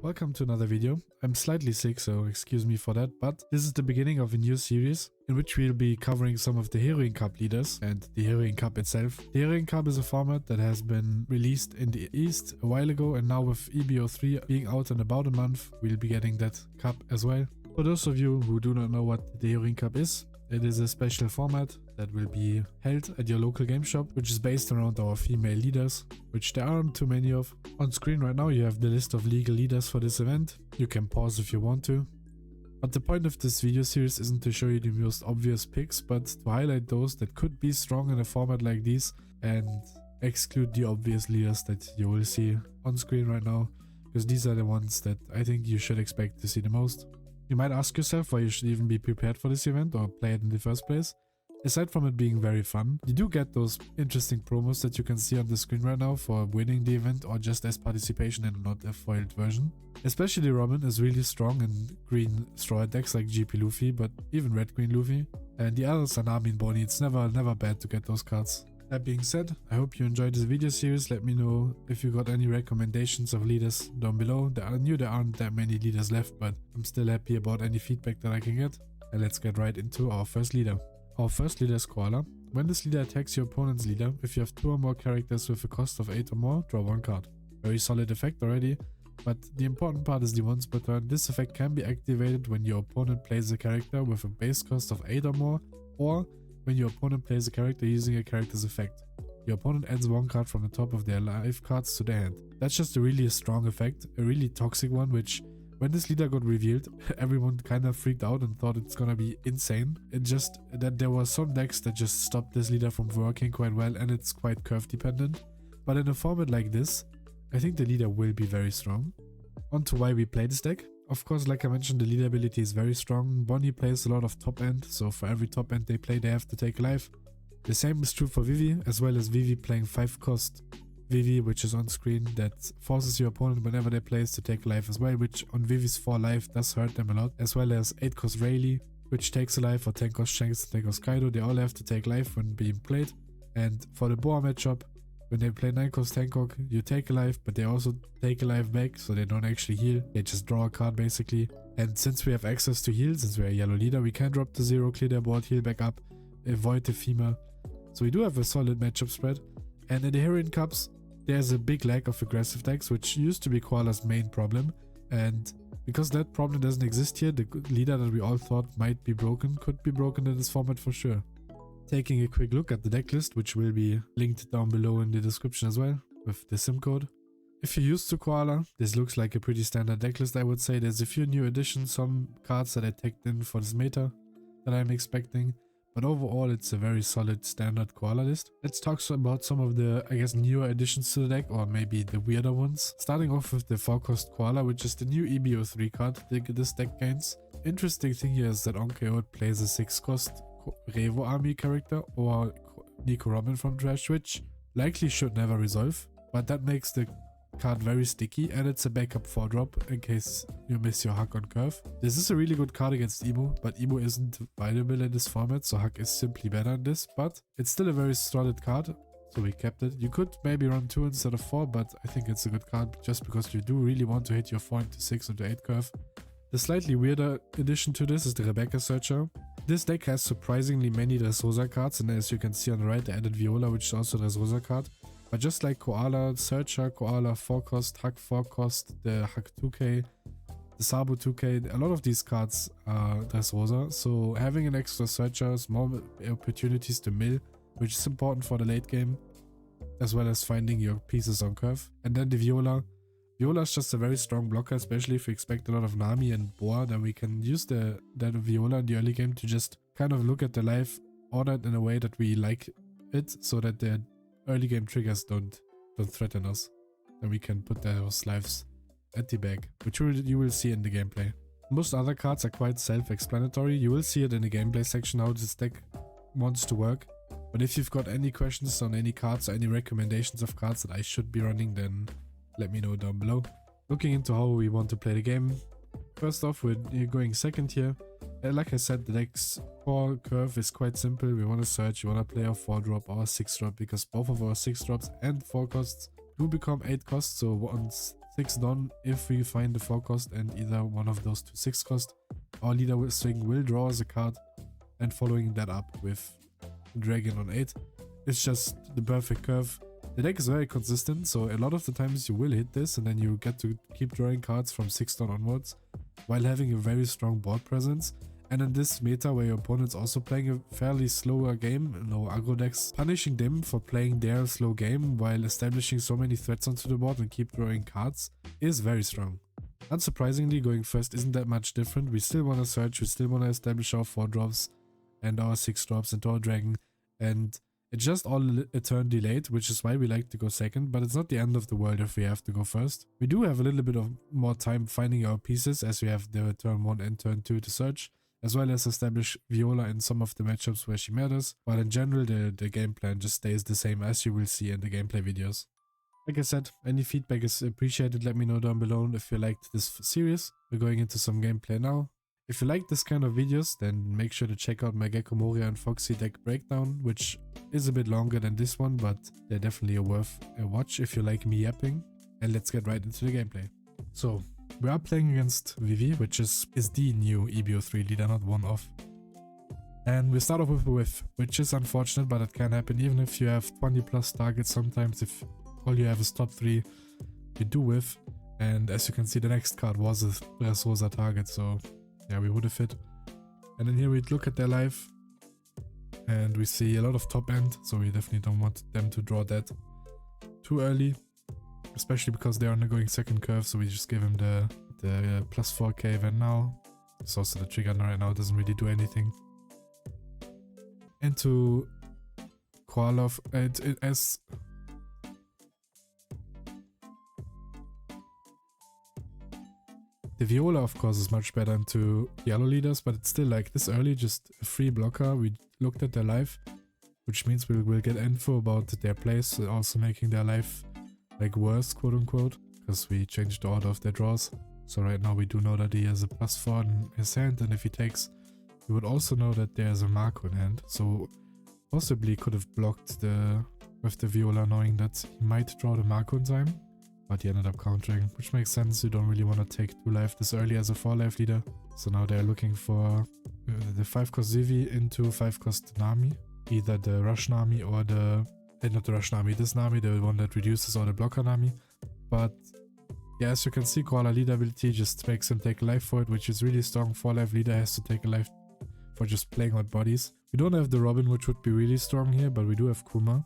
Welcome to another video. I'm slightly sick, so excuse me for that, but this is the beginning of a new series in which we'll be covering some of the Heroine Cup leaders and the Heroine Cup itself. The Heroine Cup is a format that has been released in the East a while ago, and now with EB03 being out in about a month, we'll be getting that cup as well. For those of you who do not know what the Heroine Cup is, it is a special format that will be held at your local game shop, which is based around our female leaders, which there aren't too many of. On screen right now you have the list of legal leaders for this event. You can pause if you want to. But the point of this video series isn't to show you the most obvious picks, but to highlight those that could be strong in a format like this and exclude the obvious leaders that you will see on screen right now, because these are the ones that I think you should expect to see the most. You might ask yourself why you should even be prepared for this event or play it in the first place. Aside from it being very fun, you do get those interesting promos that you can see on the screen right now for winning the event or just as participation and not a foiled version. Especially Robin is really strong in green straw decks like GP Luffy, but even red green Luffy. And the others are Nami and Bonnie. It's never bad to get those cards. That being said, I hope you enjoyed this video series. Let me know if you got any recommendations of leaders down below. I knew there aren't that many leaders left, but I'm still happy about any feedback that I can get. And let's get right into our first leader. Our first leader is Koala. When this leader attacks your opponent's leader, if you have 2 or more characters with a cost of 8 or more, draw 1 card. Very solid effect already, but the important part is the once per turn. This effect can be activated when your opponent plays a character with a base cost of 8 or more, or when your opponent plays a character using a character's effect. Your opponent adds 1 card from the top of their life cards to their hand. That's just a really strong effect, a really toxic one, which when this leader got revealed, everyone kind of freaked out and thought it's gonna be insane. It just that there were some decks that just stopped this leader from working quite well, and it's quite curve dependent. But in a format like this, I think the leader will be very strong. On to why we play this deck. Of course, like I mentioned, the leader ability is very strong. Bonnie plays a lot of top end, so for every top end they play, they have to take a life. The same is true for Vivi, as well as Vivi playing 5 cost Vivi, which is on screen, that forces your opponent whenever they plays to take a life as well, which on Vivi's 4 life does hurt them a lot, as well as 8 cost Rayleigh, which takes a life, or 10 cost Shanks, 10 cost Kaido. They all have to take life when being played. And for the Boa matchup, when they play 9 cost Hancock, you take a life, but they also take a life back, so they don't actually heal, they just draw a card basically. And since we have access to heal, since we're a yellow leader, we can drop to 0, clear their board, heal back up, avoid the female. So we do have a solid matchup spread. And in the Heroine Cups, there's a big lack of aggressive decks, which used to be Koala's main problem. And because that problem doesn't exist here, the leader that we all thought might be broken could be broken in this format for sure. Taking a quick look at the deck list, which will be linked down below in the description as well, with the sim code. If you're used to Koala, this looks like a pretty standard deck list, I would say. There's a few new additions, some cards that I tagged in for this meta that I'm expecting. But overall, it's a very solid standard Koala list. Let's talk about some of the, I guess, newer additions to the deck, or maybe the weirder ones. Starting off with the 4-cost Koala, which is the new EB03 card this deck gains. Interesting thing here is that on KO it plays a 6-cost Revo Army character or Nico Robin from Trash, which likely should never resolve. But that makes the card very sticky, and it's a backup 4-drop in case you miss your Huck on curve. This is a really good card against Emu, but Emu isn't viable in this format, so Huck is simply better in this, but it's still a very solid card, so we kept it. You could maybe run 2 instead of 4, but I think it's a good card just because you do really want to hit your 4 into 6 into 8 curve. The slightly weirder addition to this is the Rebecca Searcher. This deck has surprisingly many Dressrosa cards, and as you can see on the right, they added Viola, which is also a Dressrosa card. But just like Koala, Searcher, Koala 4-cost, Huck 4-cost, the Huck 2k, the Sabu 2k, a lot of these cards are Dressrosa, so having an extra Searcher is more opportunities to mill, which is important for the late game, as well as finding your pieces on curve. And then the Viola. Viola is just a very strong blocker, especially if we expect a lot of Nami and Boa, then we can use that Viola in the early game to just kind of look at the life ordered in a way that we like it, so that the early game triggers don't threaten us. Then we can put those lives at the back, which you will see in the gameplay. Most other cards are quite self-explanatory. You will see it in the gameplay section how this deck wants to work. But if you've got any questions on any cards or any recommendations of cards that I should be running, then let me know down below. Looking into how we want to play the game. First off, we're going second here. Like I said, the deck's core curve is quite simple. We want to search, we want to play our 4-drop or 6-drop, because both of our 6 drops and 4 costs do become 8 costs. So once 6 Don if we find the 4 cost and either one of those two 6 cost. Our leader swing will draw us a card, and following that up with Dragon on 8. It's just the perfect curve. The deck is very consistent, so a lot of the times you will hit this and then you get to keep drawing cards from 6 Don onwards while having a very strong board presence. And in this meta where your opponent's also playing a fairly slower game, no aggro decks, punishing them for playing their slow game while establishing so many threats onto the board and keep drawing cards is very strong. Unsurprisingly, going first isn't that much different. We still want to search, we still want to establish our 4 drops and our 6 drops into our dragon, and it's just all a turn delayed, which is why we like to go second, but it's not the end of the world if we have to go first. We do have a little bit of more time finding our pieces as we have the turn 1 and turn 2 to search, as well as establish Viola in some of the matchups where she matters, but in general the game plan just stays the same as you will see in the gameplay videos. Like I said, any feedback is appreciated. Let me know down below if you liked this series. We're going into some gameplay now. If you like this kind of videos, then make sure to check out my Gecko Moria and Foxy deck breakdown, which is a bit longer than this one, but they're definitely worth a watch if you like me yapping. And let's get right into the gameplay. So, we are playing against Vivi, which is the new EB03 leader, not one off. And we start off with a whiff, which is unfortunate, but it can happen even if you have 20 plus targets. Sometimes if all you have is top 3, you do whiff. And as you can see, the next card was a Dressrosa target, so yeah, we would have hit. And then here we look at their life, and we see a lot of top end, so we definitely don't want them to draw that too early. Especially because they're undergoing second curve, so we just give him the plus 4k event now. It's also the trigger right now, doesn't really do anything. Into Koala, as the Viola of course is much better into yellow leaders, but it's still like this early, just a free blocker. We looked at their life, which means we'll get info about their place, also making their life like worse, quote unquote, because we changed the order of their draws. So right now we do know that he has a plus 4 in his hand, and if he takes, we would also know that there's a Marco in hand, so possibly could have blocked with the Viola, knowing that he might draw the Marco in time, but he ended up countering, which makes sense. You don't really want to take 2 life this early as a 4 life leader. So now they're looking for the 5 cost Vivi into 5 cost Nami, either the Rush Nami or the not the Rush Nami, this Nami, the one that reduces, or the blocker Nami. But yeah, as you can see, Koala leader ability just makes him take a life for it, which is really strong. 4 life leader has to take a life for just playing out bodies. We don't have the Robin, which would be really strong here, but we do have Kuma.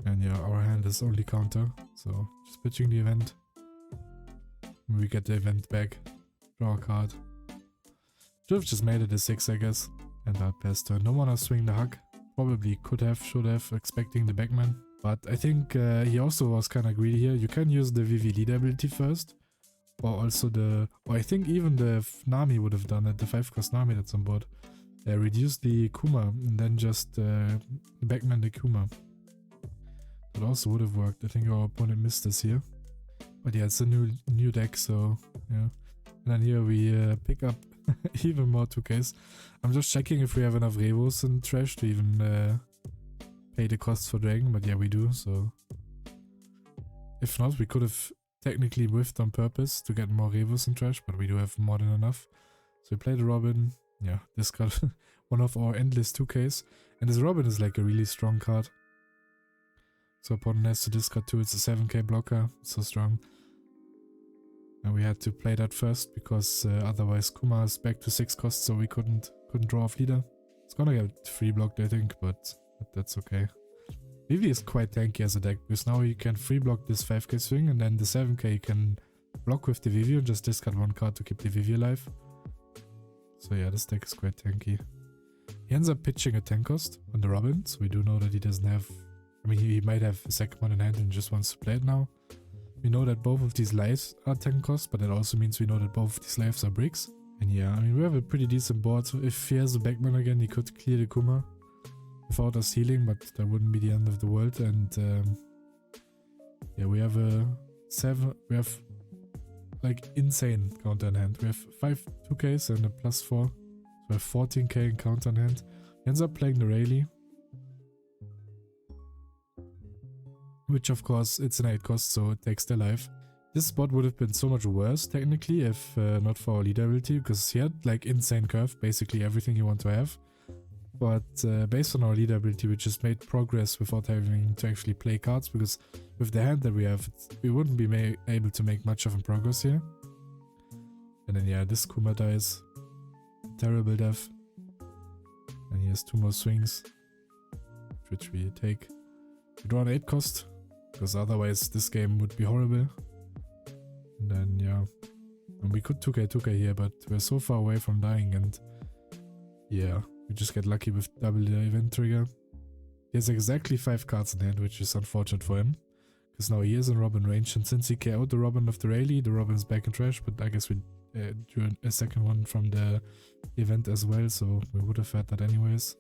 And yeah, our hand is only counter, so just pitching the event. We get the event back, draw a card. Should have just made it a 6, I guess. And I'll pass turn. Don't wanna swing the hug. Probably could have, should have, expecting the backman. But I think he also was kind of greedy here. You can use the Vivi leader ability first. Or also or I think even the Nami would have done it, the 5 cost Nami that's on board. Reduce the Kuma and then just backman the Kuma. That also would have worked. I think our opponent missed us here. But yeah, it's a new deck, so yeah. And then here we pick up even more 2Ks. I'm just checking if we have enough Revos in trash to even pay the cost for Dragon, but yeah, we do, so if not, we could have technically whiffed on purpose to get more Revos in trash, but we do have more than enough. So we play the Robin, yeah, discard one of our endless 2Ks, and this Robin is like a really strong card. So opponent has to discard 2, it's a 7k blocker, so strong. And we had to play that first because otherwise Kuma is back to 6 costs, so we couldn't draw off leader. It's gonna get free blocked, I think, but that's okay. Vivi is quite tanky as a deck because now you can free block this 5k swing, and then the 7k you can block with the Vivi and just discard 1 card to keep the Vivi alive. So yeah, this deck is quite tanky. He ends up pitching a 10 cost on the Robin, so we do know that he doesn't have... I mean, he might have a second one in hand and just wants to play it now. We know that both of these lives are 10 cost, but that also means we know that both of these lives are bricks. And yeah, I mean, we have a pretty decent board, so if he has a backman again, he could clear the Kuma without us healing, but that wouldn't be the end of the world. And yeah, we have we have like insane counter in hand. We have 5 2Ks and a plus 4, so we have 14k in counter in hand. He ends up playing the Rayleigh. which of course it's an 8 cost, so it takes their life. This spot would have been so much worse technically if not for our leader ability, because he had like insane curve, basically everything you want to have. But based on our leader ability, we just made progress without having to actually play cards, because with the hand that we have, we wouldn't be able to make much of a progress here. And then yeah, this Kuma dies. Terrible death. And he has 2 more swings, which we take. We draw an 8 cost, because otherwise this game would be horrible. And then yeah, and we could 2k here, but we're so far away from dying, and yeah, we just get lucky with double the event trigger. He has exactly 5 cards in hand, which is unfortunate for him, because now he is in Robin range, and since he KO'd the Robin of the Rayleigh, the Robin is back in trash, but I guess we drew a second one from the event as well, so we would have had that anyways.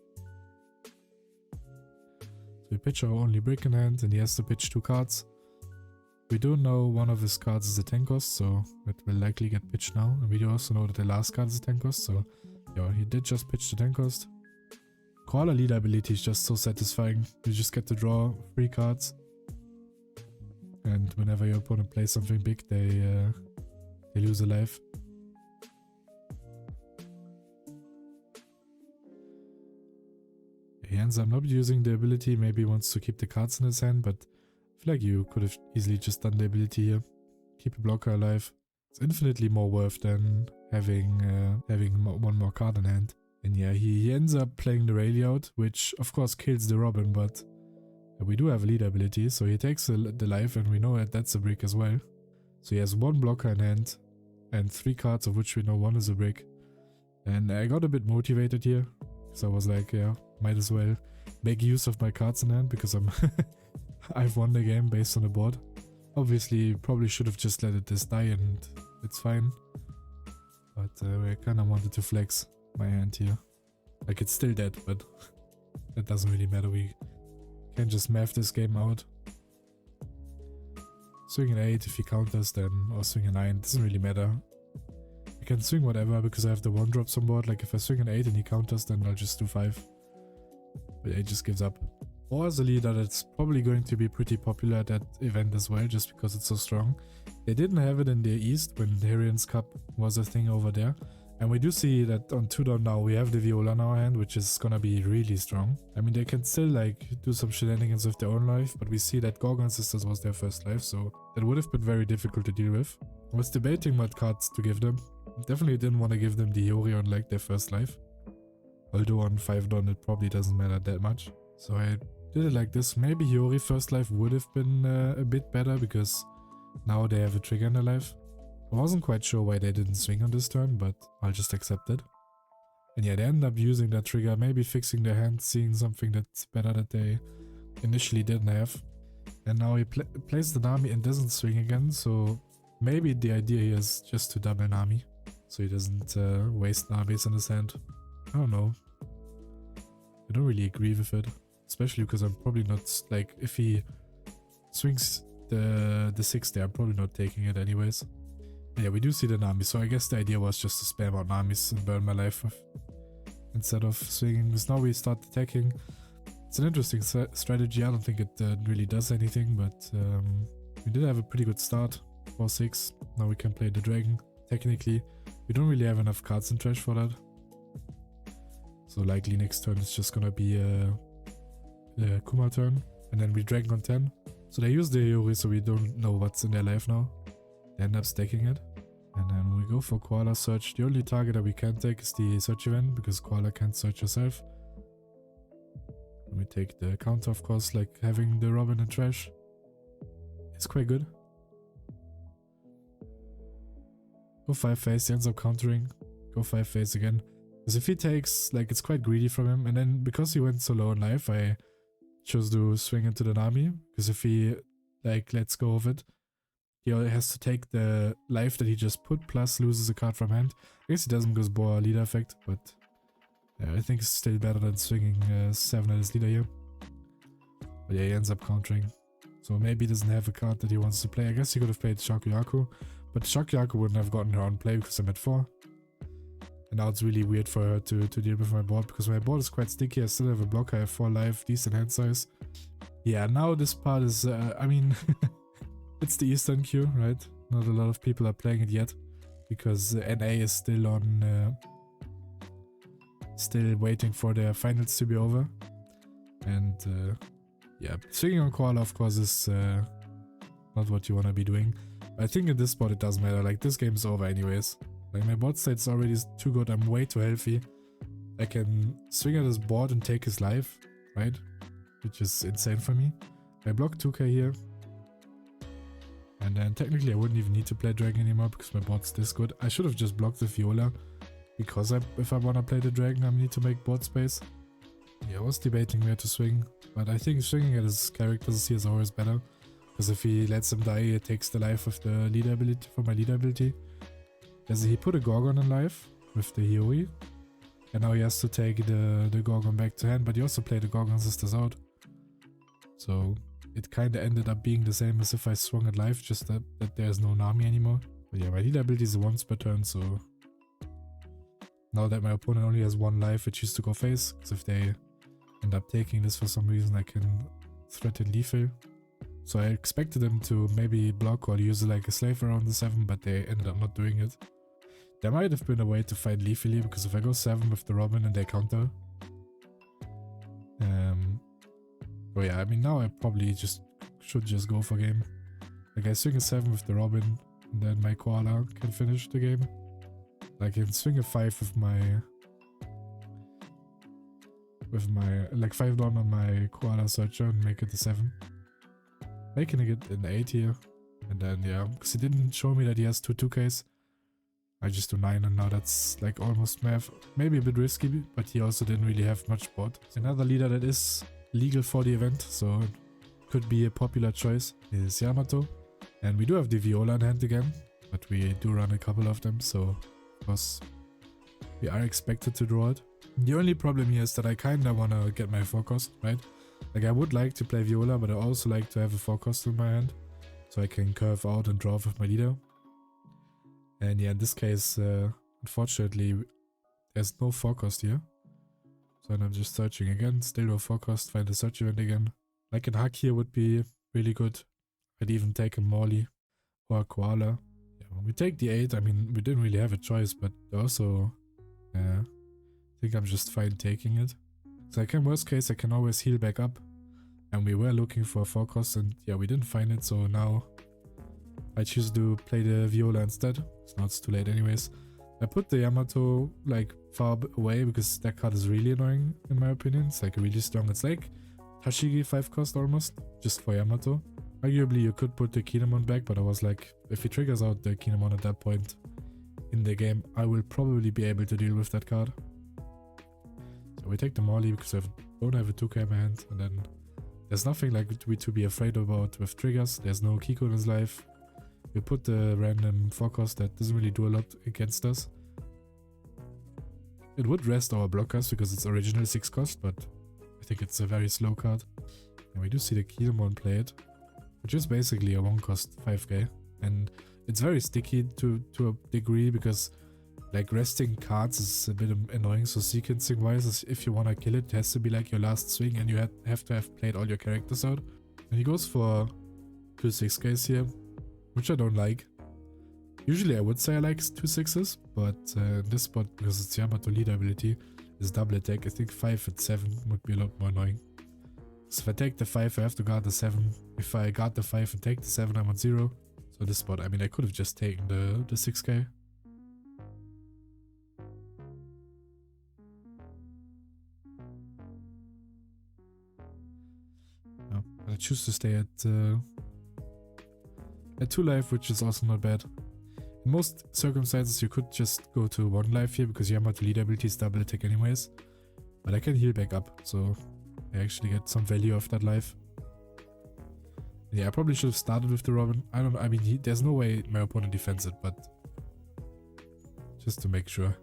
So we pitch our only brick in hand, and he has to pitch 2 cards. We do know one of his cards is a 10 cost, so it will likely get pitched now. And we do also know that the last card is a 10 cost, so yeah, he did just pitch the 10 cost. Koala leader ability is just so satisfying. You just get to draw 3 cards, and whenever your opponent plays something big, they lose a life. He ends up not using the ability, maybe he wants to keep the cards in his hand, but I feel like you could have easily just done the ability here. Keep a blocker alive. It's infinitely more worth than having 1 more card in hand. And yeah, he ends up playing the Rayleigh out, which of course kills the Robin, but we do have a leader ability, so he takes the life, and we know that that's a brick as well. So he has 1 blocker in hand, and 3 cards, of which we know 1 is a brick. And I got a bit motivated here, so I was like, yeah, might as well make use of my cards in hand, because I've won the game based on the board. Obviously, probably should have just let this die, and it's fine. But I kind of wanted to flex my hand here. Like, it's still dead, but that doesn't really matter. We can just math this game out. Swing an 8 if he counters, then, or swing a 9, doesn't really matter. I can swing whatever because I have the 1 drops on board. Like, if I swing an 8 and he counters, then I'll just do 5. But he just gives up. Or as a leader, that's probably going to be pretty popular at that event as well, just because it's so strong. They didn't have it in the East when the Heroines Cup was a thing over there. And we do see that on 2-down now we have the Viola in our hand, which is gonna be really strong. I mean, they can still like do some shenanigans with their own life, but we see that Gorgon Sisters was their first life, so that would have been very difficult to deal with. I was debating what cards to give them. Definitely didn't want to give them the Hori on like their first life. Although on 5-down it probably doesn't matter that much. So I did it like this. Maybe Hori first life would have been a bit better, because now they have a trigger in their life. I wasn't quite sure why they didn't swing on this turn, but I'll just accept it. And yeah, they end up using that trigger, maybe fixing their hand, seeing something that's better that they initially didn't have. And now he plays the Nami and doesn't swing again, so maybe the idea here is just to double Nami, so he doesn't waste Namis in his hand. I don't know. I don't really agree with it, especially because I'm probably not, like, if he swings the 6 there, I'm probably not taking it anyways. Yeah, we do see the Nami, so I guess the idea was just to spam out Namis and burn my life with, instead of swinging. Because now we start attacking. It's an interesting strategy. I don't think it really does anything, but we did have a pretty good start. 4-6. Now we can play the dragon. Technically, we don't really have enough cards in trash for that. So likely next turn it's just gonna be a Kuma turn, and then we dragon on 10. So they use the Hori, so we don't know what's in their life now. They end up stacking it. And then we go for Koala search. The only target that we can take is the search event, because Koala can't search herself. And we take the counter, of course, like having the Robin in trash. It's quite good. Go 5 phase, he ends up countering. Go 5 phase again. Because if he takes, like, it's quite greedy from him. And then because he went so low in life, I chose to swing into the Nami. Because if he, like, lets go of it, he has to take the life that he just put, plus loses a card from hand. I guess he doesn't because Boa leader effect, but yeah, I think it's still better than swinging 7 at his leader here. But yeah, he ends up countering. So maybe he doesn't have a card that he wants to play. I guess he could have played Shakuyaku, but Shakuyaku wouldn't have gotten her on play because I'm at 4. And now it's really weird for her to deal with my board, because my board is quite sticky. I still have a blocker, I have 4 life, decent hand size. Yeah, now this part is, I mean, it's the Eastern queue, right? Not a lot of people are playing it yet, because NA is still on, still waiting for their finals to be over. And yeah, swinging on Koala, of course, is not what you want to be doing. I think in this spot it doesn't matter, like this game is over anyways. Like my board state's already too good, I'm way too healthy. I can swing at his board and take his life, right? Which is insane for me. I block 2k here. And then technically I wouldn't even need to play Dragon anymore because my board's this good. I should have just blocked the Viola, because if I want to play the Dragon I need to make board space. Yeah, I was debating where to swing, but I think swinging at his characters here is always better. Because if he lets him die, it takes the life of the leader ability, for my leader ability. As he put a Gorgon in life with the Heroine, and now he has to take the Gorgon back to hand, but he also played the Gorgon sisters out. So it kinda ended up being the same as if I swung at life, just that there's no Nami anymore. But yeah, my leader ability is once per turn, so now that my opponent only has 1 life, I choose to go face, because if they end up taking this for some reason, I can threaten lethal. So I expected them to maybe block or use like a slave around the 7, but they ended up not doing it. There might have been a way to find lethal here, because if I go 7 with the Robin and they counter... oh yeah, I mean now I probably should just go for game. Like I swing a 7 with the Robin, and then my Koala can finish the game. Like I can swing a 5 with my like 5 down on my Koala searcher and make it a 7. Making it an 8 here, and then yeah, because he didn't show me that he has 2 2Ks. I just do 9, and now that's like almost math. Maybe a bit risky, but he also didn't really have much board. Another leader that is legal for the event, so it could be a popular choice, is Yamato. And we do have the Viola in hand again, but we do run a couple of them, so of course we are expected to draw it. The only problem here is that I kinda wanna get my forecast, right? Like I would like to play Viola, but I also like to have a forecast in my hand, so I can curve out and draw with my leader. And yeah, in this case, unfortunately, there's no forecast here. So I'm just searching again, still no forecast, find the search event again. Like an hack here would be really good. I'd even take a Morley or a Koala. Yeah, when we take the 8, I mean, we didn't really have a choice, but also, I think I'm just fine taking it. So I can, worst case, I can always heal back up. And we were looking for a forecast, and yeah, we didn't find it, so now I choose to play the Viola instead. So now it's too late anyways. I put the Yamato like far away because that card is really annoying in my opinion. It's like really strong. It's like Hashigi 5 cost almost, just for Yamato. Arguably you could put the Kinemon back, but I was like, if he triggers out the Kinemon at that point in the game, I will probably be able to deal with that card. So we take the Morley because I don't have a 2k in my hand, and then there's nothing like to be afraid about with triggers. There's no Kiko in his life. We put the random forecast that doesn't really do a lot against us. It would rest our blockers because it's original 6 cost, but I think it's a very slow card. And we do see the Kinemon play it, which is basically a 1 cost 5k. And it's very sticky to a degree because like resting cards is a bit annoying. So sequencing wise, if you want to kill it, it has to be like your last swing and you have to have played all your characters out. And he goes for 2 6ks here, which I don't like. Usually I would say I like 2 6s, but in this spot, because it's Yamato leader ability, is double attack. I think 5 and 7 would be a lot more annoying. So if I take the 5, I have to guard the 7. If I guard the 5 and take the 7, I'm on 0. So this spot, I mean, I could have just taken the 6k. No, I choose to stay at 2 life, which is also not bad. In most circumstances, you could just go to 1 life here because Yamato leader ability is double attack anyways. But I can heal back up, so I actually get some value of that life. Yeah, I probably should have started with the Robin. I mean, there's no way my opponent defends it, but just to make sure.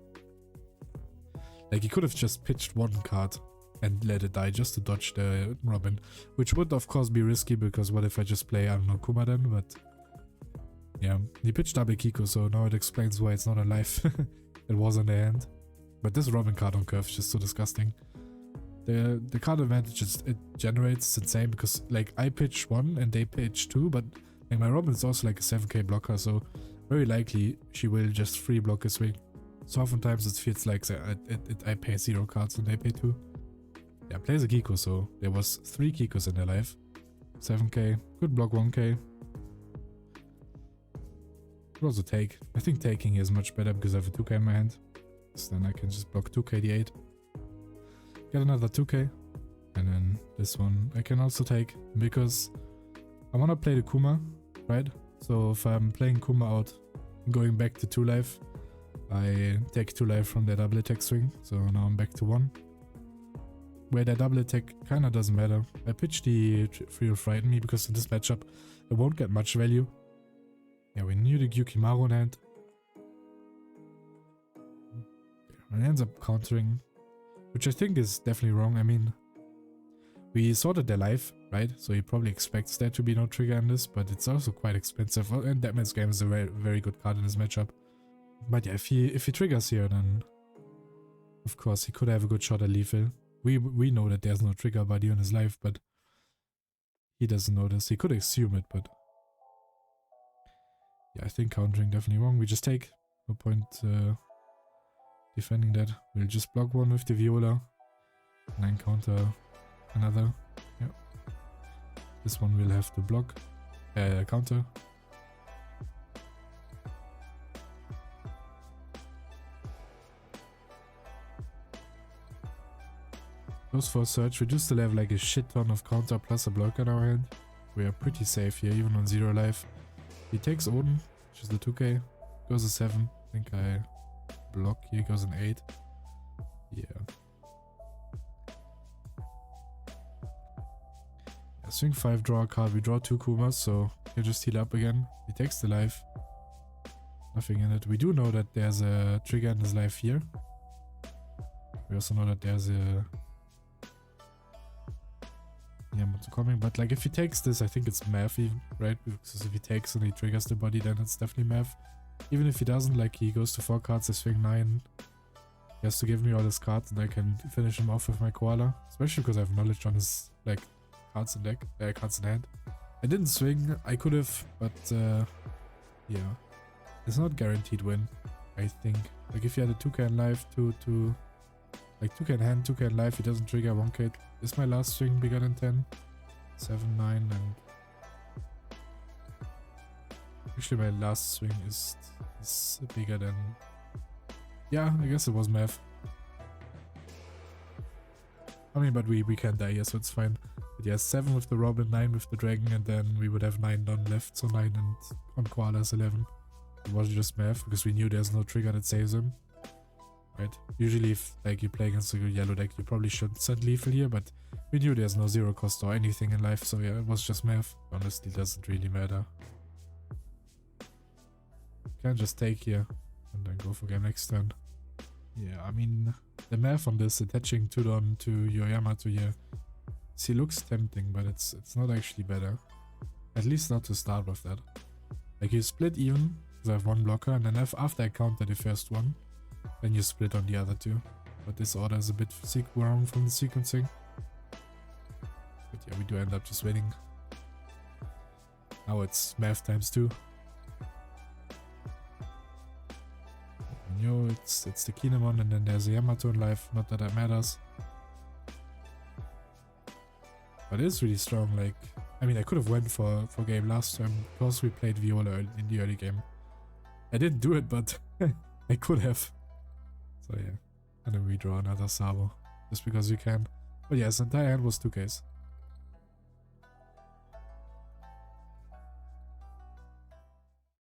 Like, he could have just pitched 1 card and let it die just to dodge the Robin, which would of course be risky because what if I just play, I don't know, Kuma then, but yeah, he pitched double Kiko, so now it explains why it's not alive. It was on the hand. But this Robin card on curve is just so disgusting. The card advantage is it generates the same because like I pitch 1 and they pitch 2, but like my Robin is also like a 7k blocker, so very likely she will just free block a swing. So oftentimes it feels like I pay 0 cards and they pay 2. Yeah, plays a Kiko, so there was 3 Kikos in their life. 7k, could block 1k. Could also take. I think taking is much better because I have a 2k in my hand. So then I can just block 2k d8. Get another 2k. And then this one I can also take because I want to play the Kuma, right? So if I'm playing Kuma out, going back to 2 life, I take 2 life from their double attack swing. So now I'm back to 1. Where their double attack kinda doesn't matter. I pitch the 3 will frighten me because in this matchup I won't get much value. Yeah, we knew the Gyukimaru in hand. And ends up countering, which I think is definitely wrong. I mean, we sorted their life, right? So he probably expects there to be no trigger in this, but it's also quite expensive. And Deadman's Game is a very, very good card in this matchup. But yeah, if he triggers here, then of course he could have a good shot at lethal. We know that there's no trigger buddy on his life, but he doesn't know this. He could assume it, but yeah, I think countering definitely wrong. We just take. No point defending that. We'll just block 1 with the Viola and then counter another. Yeah. This one we'll have to block. Counter. Goes for a search. We do still have like a shit ton of counter plus a block in our hand. We are pretty safe here, even on 0 life. He takes Odin, which is the 2k. Goes a 7. I think I block here. Goes an 8. Yeah. Swing 5, draw a card. We draw 2 Kumas, so we can just heal up again. He takes the life. Nothing in it. We do know that there's a trigger in his life here. We also know that there's a Yamato coming, but like if he takes this, I think it's math even, right? Because if he takes and he triggers the body, then it's definitely math. Even if he doesn't, like he goes to 4 cards, I swing 9. He has to give me all his cards and I can finish him off with my Koala. Especially because I have knowledge on his like cards in deck, cards in hand. I didn't swing, I could have, but yeah. It's not guaranteed win, I think. Like if he had a 2k in life, like 2k in hand, 2k in life, he doesn't trigger 1k. Is my last swing bigger than 10? 7, 9, and actually my last swing is bigger than, yeah, I guess it was math. I mean, but we can't die here, so it's fine. But yeah, 7 with the Robin, 9 with the Dragon, and then we would have 9 done left, so 9 and on Koala is 11. It was just math, because we knew there's no trigger that saves him. Right? Usually if like you play against a yellow deck, you probably shouldn't send lethal here, but we knew there's no 0 cost or anything in life, so yeah, it was just math. Honestly, doesn't really matter. Can just take here and then go for game next turn. Yeah, I mean, the math on this, attaching Tudon to your Yamato here, she looks tempting, but it's not actually better. At least not to start with that. Like you split even, because I have 1 blocker, and then after I counter the first one, then you split on the other 2. But this order is a bit wrong from the sequencing. But yeah, we do end up just winning. Now it's math times 2. You know, it's the Kinemon, and then there's a Yamato in life. Not that matters. But it's really strong. Like, I mean, I could have went for game last time because we played Viola in the early game. I didn't do it, but I could have. So yeah, and then we draw another Sabo just because you can. But yeah, his entire hand was 2Ks.